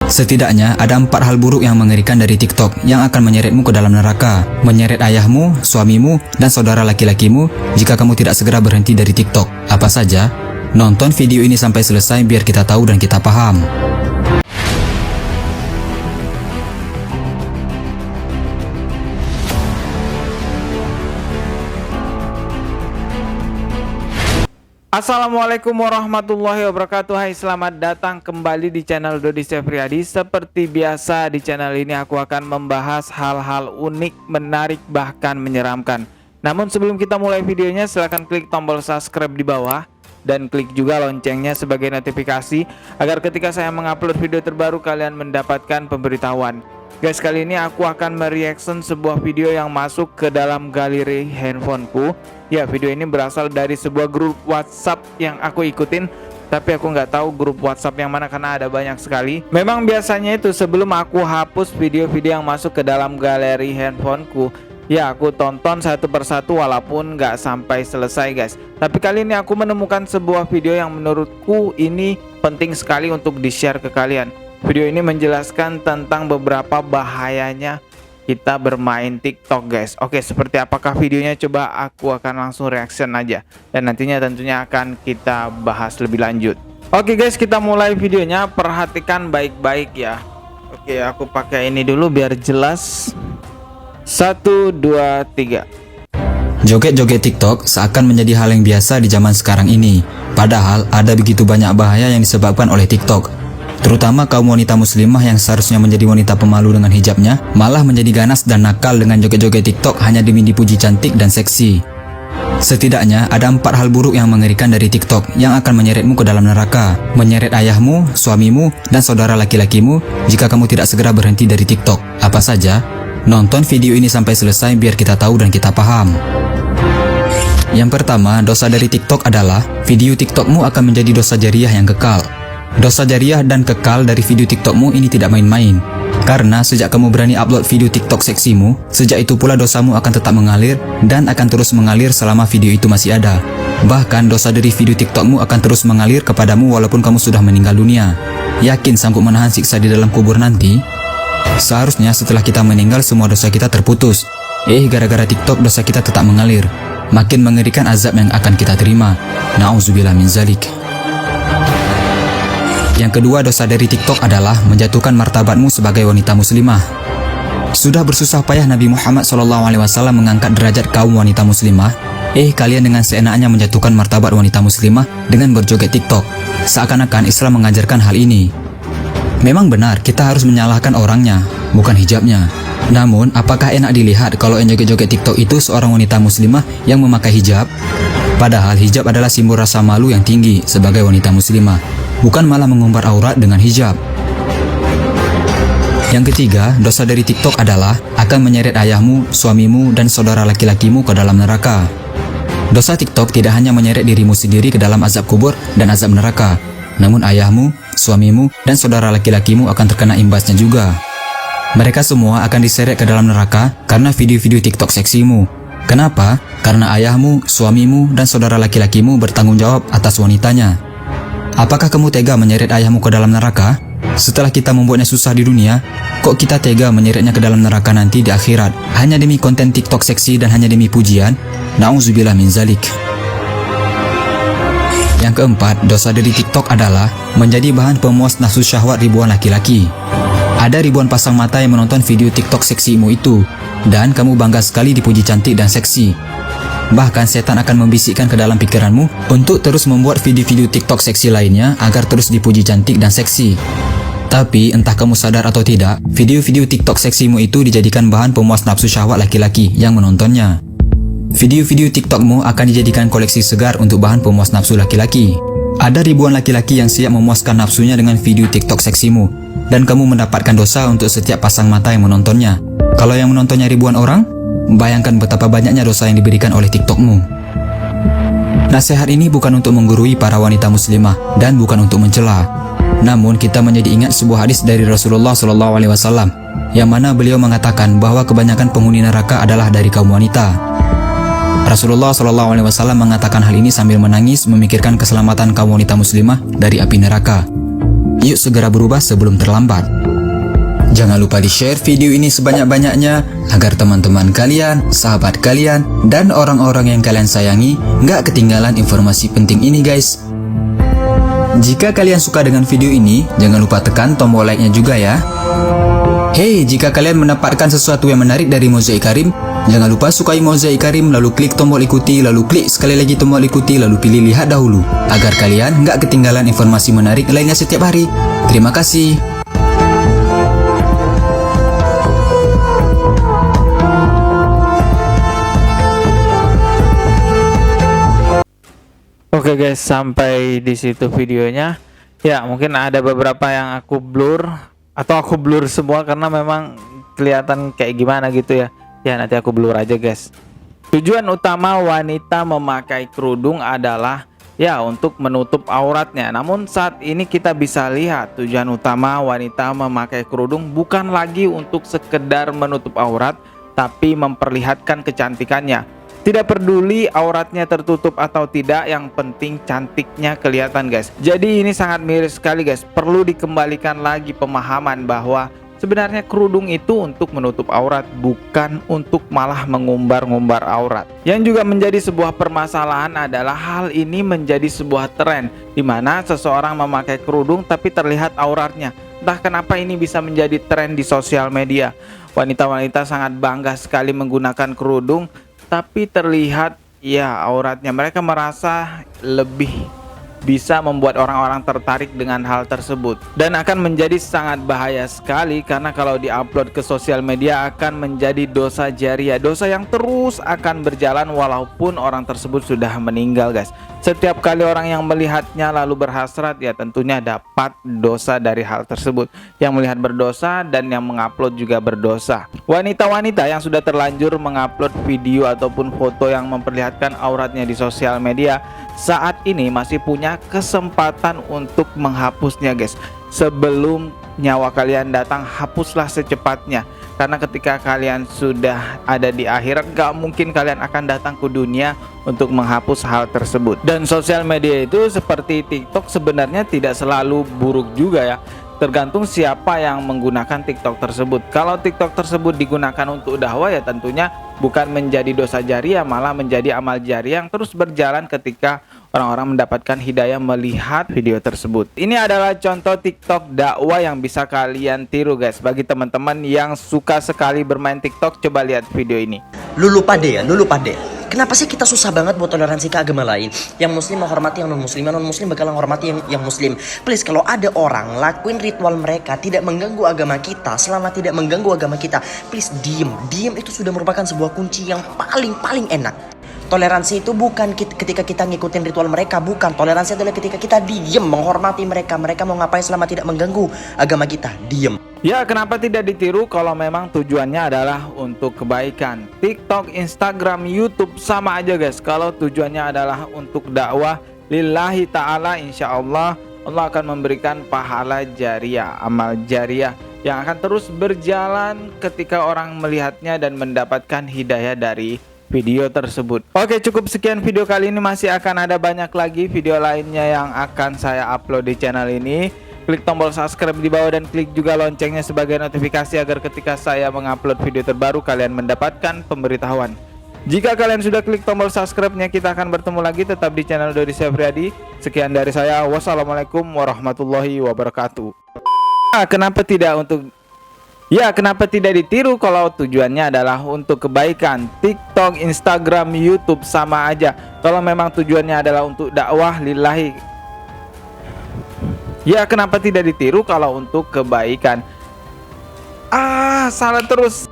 Setidaknya ada 4 hal buruk yang mengerikan dari TikTok yang akan menyeretmu ke dalam neraka, menyeret ayahmu, suamimu, dan saudara laki-lakimu jika kamu tidak segera berhenti dari TikTok. Apa saja? Nonton video ini sampai selesai biar kita tahu dan kita paham. Assalamualaikum warahmatullahi wabarakatuh. Hai, selamat datang kembali di channel Dodi Sefriadi. Seperti biasa di channel ini aku akan membahas hal-hal unik, menarik, bahkan menyeramkan. Namun sebelum kita mulai videonya, silahkan klik tombol subscribe di bawah dan klik juga loncengnya sebagai notifikasi agar ketika saya mengupload video terbaru kalian mendapatkan pemberitahuan. Guys, kali ini aku akan mereaction sebuah video yang masuk ke dalam galeri handphoneku. Ya, video ini berasal dari sebuah grup WhatsApp yang aku ikutin, tapi aku nggak tahu grup WhatsApp yang mana karena ada banyak sekali. Memang biasanya itu sebelum aku hapus video-video yang masuk ke dalam galeri handphoneku, ya aku tonton satu persatu walaupun nggak sampai selesai, guys. Tapi kali ini aku menemukan sebuah video yang menurutku ini penting sekali untuk di-share ke kalian. Video ini menjelaskan tentang beberapa bahayanya kita bermain TikTok, guys. Oke, seperti apakah videonya? Coba aku akan langsung reaction aja, dan nantinya tentunya akan kita bahas lebih lanjut. Oke guys, kita mulai videonya. Perhatikan baik-baik ya. Oke, aku pakai ini dulu biar jelas. 1, 2, 3. Joget-joget TikTok seakan menjadi hal yang biasa di zaman sekarang ini. Padahal ada begitu banyak bahaya yang disebabkan oleh TikTok. Terutama kaum wanita muslimah yang seharusnya menjadi wanita pemalu dengan hijabnya, malah menjadi ganas dan nakal dengan joget-joget TikTok hanya demi dipuji cantik dan seksi. Setidaknya ada 4 hal buruk yang mengerikan dari TikTok yang akan menyeretmu ke dalam neraka, menyeret ayahmu, suamimu, dan saudara laki-lakimu jika kamu tidak segera berhenti dari TikTok. Apa saja? Nonton video ini sampai selesai biar kita tahu dan kita paham. Yang pertama, dosa dari TikTok adalah video TikTokmu akan menjadi dosa jariah yang kekal. Dosa jariah dan kekal dari video TikTokmu ini tidak main-main. Karena sejak kamu berani upload video TikTok seksimu, sejak itu pula dosamu akan tetap mengalir dan akan terus mengalir selama video itu masih ada. Bahkan dosa dari video TikTokmu akan terus mengalir kepadamu walaupun kamu sudah meninggal dunia. Yakin sanggup menahan siksa di dalam kubur nanti? Seharusnya setelah kita meninggal semua dosa kita terputus. Gara-gara TikTok dosa kita tetap mengalir. Makin mengerikan azab yang akan kita terima. Na'udzubillah min zalik. Yang kedua, dosa dari TikTok adalah menjatuhkan martabatmu sebagai wanita muslimah. Sudah bersusah payah Nabi Muhammad SAW mengangkat derajat kaum wanita muslimah. Kalian dengan seenaknya menjatuhkan martabat wanita muslimah dengan berjoget TikTok. Seakan-akan Islam mengajarkan hal ini. Memang benar, kita harus menyalahkan orangnya, bukan hijabnya. Namun, apakah enak dilihat kalau yang joget-joget TikTok itu seorang wanita muslimah yang memakai hijab? Padahal hijab adalah simbol rasa malu yang tinggi sebagai wanita muslimah, bukan malah mengumbar aurat dengan hijab. Yang ketiga, dosa dari TikTok adalah akan menyeret ayahmu, suamimu, dan saudara laki-lakimu ke dalam neraka. Dosa TikTok tidak hanya menyeret dirimu sendiri ke dalam azab kubur dan azab neraka, namun ayahmu, suamimu, dan saudara laki-lakimu akan terkena imbasnya juga. Mereka semua akan diseret ke dalam neraka karena video-video TikTok seksimu. Kenapa? Karena ayahmu, suamimu, dan saudara laki-lakimu bertanggung jawab atas wanitanya. Apakah kamu tega menyeret ayahmu ke dalam neraka? Setelah kita membuatnya susah di dunia, kok kita tega menyeretnya ke dalam neraka nanti di akhirat hanya demi konten TikTok seksi dan hanya demi pujian? Na'udzubillah min zalik. Yang keempat, dosa dari TikTok adalah menjadi bahan pemuas nafsu syahwat ribuan laki-laki. Ada ribuan pasang mata yang menonton video TikTok seksimu itu, dan kamu bangga sekali dipuji cantik dan seksi. Bahkan setan akan membisikkan ke dalam pikiranmu untuk terus membuat video-video TikTok seksi lainnya agar terus dipuji cantik dan seksi. Tapi entah kamu sadar atau tidak, video-video TikTok seksimu itu dijadikan bahan pemuas nafsu syahwat laki-laki yang menontonnya. Video-video TikTokmu akan dijadikan koleksi segar untuk bahan pemuas nafsu laki-laki. Ada ribuan laki-laki yang siap memuaskan nafsunya dengan video TikTok seksimu, dan kamu mendapatkan dosa untuk setiap pasang mata yang menontonnya. Kalau yang menontonnya ribuan orang, bayangkan betapa banyaknya dosa yang diberikan oleh TikTokmu. Nasihat ini bukan untuk menggurui para wanita muslimah dan bukan untuk mencela. Namun kita menjadi ingat sebuah hadis dari Rasulullah SAW, yang mana beliau mengatakan bahwa kebanyakan penghuni neraka adalah dari kaum wanita. Rasulullah SAW mengatakan hal ini sambil menangis memikirkan keselamatan kaum wanita muslimah dari api neraka. Yuk segera berubah sebelum terlambat. Jangan lupa di-share video ini sebanyak-banyaknya agar teman-teman kalian, sahabat kalian, dan orang-orang yang kalian sayangi nggak ketinggalan informasi penting ini guys. Jika kalian suka dengan video ini, jangan lupa tekan tombol like-nya juga ya. Hey, jika kalian mendapatkan sesuatu yang menarik dari Mozaik Karim, jangan lupa sukai Mozaik Karim, lalu klik tombol ikuti, lalu klik sekali lagi tombol ikuti, lalu pilih lihat dahulu, agar kalian nggak ketinggalan informasi menarik lainnya setiap hari. Terima kasih. Oke guys, sampai di situ videonya. Ya, mungkin ada beberapa yang aku blur atau aku blur semua karena memang kelihatan kayak gimana gitu ya. Ya, nanti aku blur aja guys. Tujuan utama wanita memakai kerudung adalah ya untuk menutup auratnya. Namun saat ini kita bisa lihat tujuan utama wanita memakai kerudung bukan lagi untuk sekedar menutup aurat, tapi memperlihatkan kecantikannya. Tidak peduli auratnya tertutup atau tidak, yang penting cantiknya kelihatan guys. Jadi ini sangat miris sekali guys. Perlu dikembalikan lagi pemahaman bahwa sebenarnya kerudung itu untuk menutup aurat, bukan untuk malah mengumbar-ngumbar aurat. Yang juga menjadi sebuah permasalahan adalah hal ini menjadi sebuah tren di mana seseorang memakai kerudung tapi terlihat auratnya. Entah kenapa ini bisa menjadi tren di sosial media. Wanita-wanita sangat bangga sekali menggunakan kerudung tapi terlihat ya auratnya. Mereka merasa lebih bisa membuat orang-orang tertarik dengan hal tersebut, dan akan menjadi sangat bahaya sekali karena kalau diupload ke sosial media akan menjadi dosa jariah, dosa yang terus akan berjalan walaupun orang tersebut sudah meninggal guys. Setiap kali orang yang melihatnya lalu berhasrat, ya tentunya dapat dosa dari hal tersebut. Yang melihat berdosa dan yang mengupload juga berdosa. Wanita-wanita yang sudah terlanjur mengupload video ataupun foto yang memperlihatkan auratnya di sosial media saat ini masih punya kesempatan untuk menghapusnya guys. Sebelum nyawa kalian datang, hapuslah secepatnya. Karena ketika kalian sudah ada di akhirat, gak mungkin kalian akan datang ke dunia untuk menghapus hal tersebut. Dan sosial media itu seperti TikTok sebenarnya tidak selalu buruk juga ya. Tergantung siapa yang menggunakan TikTok tersebut. Kalau TikTok tersebut digunakan untuk dakwah, ya tentunya bukan menjadi dosa jariah, malah menjadi amal jariah yang terus berjalan ketika orang-orang mendapatkan hidayah melihat video tersebut. Ini adalah contoh TikTok dakwah yang bisa kalian tiru guys. Bagi teman-teman yang suka sekali bermain TikTok, coba lihat video ini. Lulu pade ya, lulu pade. Kenapa sih kita susah banget buat toleransi ke agama lain? Yang muslim menghormati yang non muslim, yang non muslim bakal menghormati yang muslim. Please, kalau ada orang lakuin ritual mereka tidak mengganggu agama kita, selama tidak mengganggu agama kita, please diem. Diem itu sudah merupakan sebuah kunci yang paling enak. Toleransi itu bukan ketika kita ngikutin ritual mereka, bukan. Toleransi adalah ketika kita diem, menghormati mereka. Mereka mau ngapain selama tidak mengganggu agama kita, diem. Ya, kenapa tidak ditiru kalau memang tujuannya adalah untuk kebaikan? TikTok, Instagram, YouTube sama aja guys. Kalau tujuannya adalah untuk dakwah lillahi ta'ala, insya Allah akan memberikan pahala jariah, amal jariah yang akan terus berjalan ketika orang melihatnya dan mendapatkan hidayah dari video tersebut. Oke, cukup sekian video kali ini. Masih akan ada banyak lagi video lainnya yang akan saya upload di channel ini. Klik tombol subscribe di bawah dan klik juga loncengnya sebagai notifikasi agar ketika saya mengupload video terbaru kalian mendapatkan pemberitahuan. Jika kalian sudah klik tombol subscribe-nya, kita akan bertemu lagi tetap di channel Dodi Sefriadi. Sekian dari saya. Wassalamualaikum warahmatullahi wabarakatuh. Kenapa tidak ditiru kalau tujuannya adalah untuk kebaikan? TikTok, Instagram, YouTube sama aja. Kalau memang tujuannya adalah untuk dakwah lillahi, ya kenapa tidak ditiru kalau untuk kebaikan? Salah terus.